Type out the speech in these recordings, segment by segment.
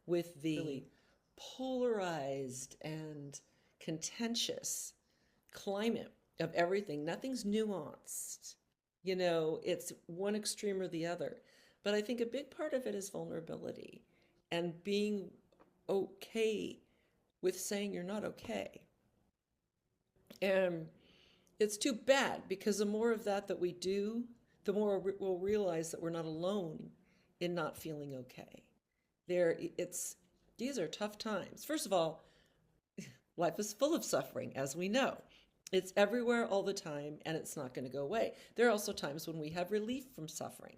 with the really polarized and contentious climate of everything. Nothing's nuanced. It's one extreme or the other. But I think a big part of it is vulnerability and being okay with saying you're not okay. And it's too bad because the more of that we do, the more we'll realize that we're not alone in not feeling okay. It's these are tough times. First of all, life is full of suffering, as we know. It's everywhere all the time, and it's not going to go away. There are also times when we have relief from suffering,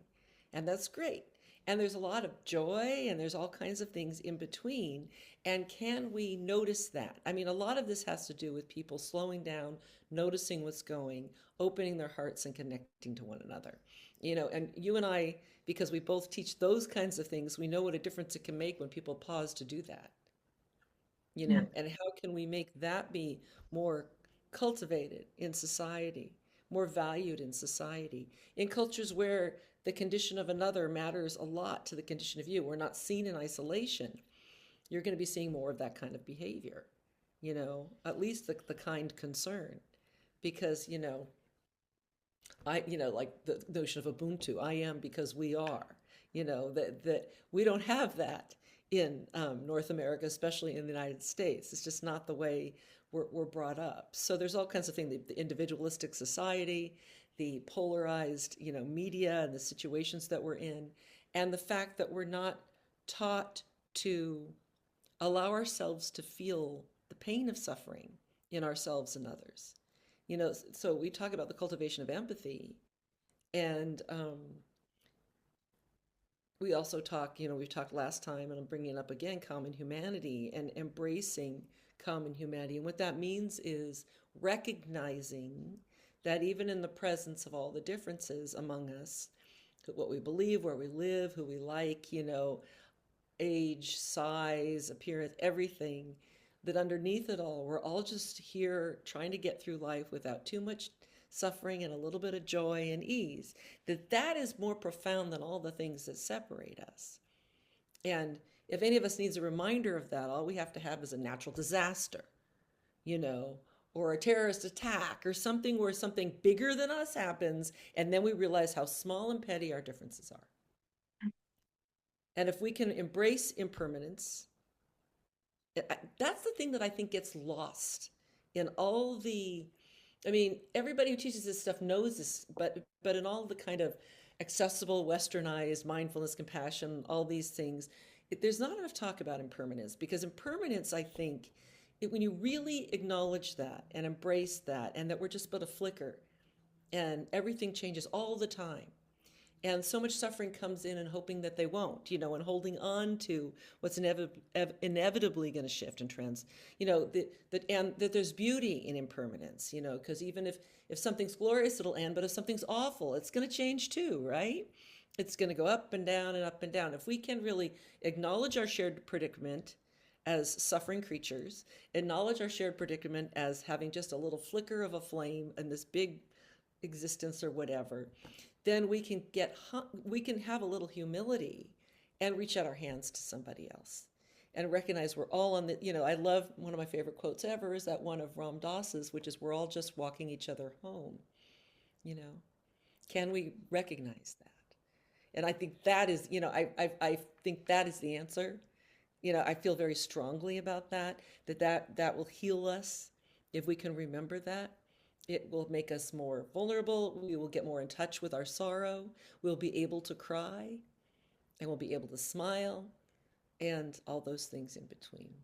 and that's great. And there's a lot of joy, and there's all kinds of things in between. And can we notice that? I mean, a lot of this has to do with people slowing down, noticing what's going, opening their hearts, and connecting to one another. And you and I, because we both teach those kinds of things, we know what a difference it can make when people pause to do that. Yeah. And how can we make that be more cultivated in society, more valued in society, in cultures where the condition of another matters a lot to the condition of you. We're not seen in isolation. You're going to be seeing more of that kind of behavior, at least the kind concern. Because, like the notion of Ubuntu, I am because we are, that we don't have that in North America, especially in the United States. It's just not the way we're brought up. So there's all kinds of things, the individualistic society, the polarized, media and the situations that we're in, and the fact that we're not taught to allow ourselves to feel the pain of suffering in ourselves and others. So we talk about the cultivation of empathy, and we also talk, we've talked last time, and I'm bringing it up again, common humanity and embracing common humanity. And what that means is recognizing that even in the presence of all the differences among us, what we believe, where we live, who we like, age, size, appearance, everything, that underneath it all, we're all just here trying to get through life without too much suffering and a little bit of joy and ease. That is more profound than all the things that separate us. And if any of us needs a reminder of that, all we have to have is a natural disaster, you know, or a terrorist attack or something where something bigger than us happens, and then we realize how small and petty our differences are. And if we can embrace impermanence, that's the thing that I think gets lost in all the, I mean, everybody who teaches this stuff knows this, but in all the kind of accessible, westernized mindfulness, compassion, all these things, there's not enough talk about impermanence because impermanence, I think, when you really acknowledge that and embrace that, and that we're just but a flicker, and everything changes all the time, and so much suffering comes in and hoping that they won't, and holding on to what's inevitably going to shift and and that there's beauty in impermanence, because even if something's glorious, it'll end, but if something's awful, it's going to change too, right? It's going to go up and down and up and down. If we can really acknowledge our shared predicament as suffering creatures, acknowledge our shared predicament as having just a little flicker of a flame in this big existence or whatever, then we can have a little humility and reach out our hands to somebody else and recognize we're all on the, I love, one of my favorite quotes ever is that one of Ram Dass's, which is we're all just walking each other home. you know can we recognize that? And I think that is, I think that is the answer. I feel very strongly about that will heal us if we can remember that. It will make us more vulnerable. We will get more in touch with our sorrow. We'll be able to cry and we'll be able to smile and all those things in between.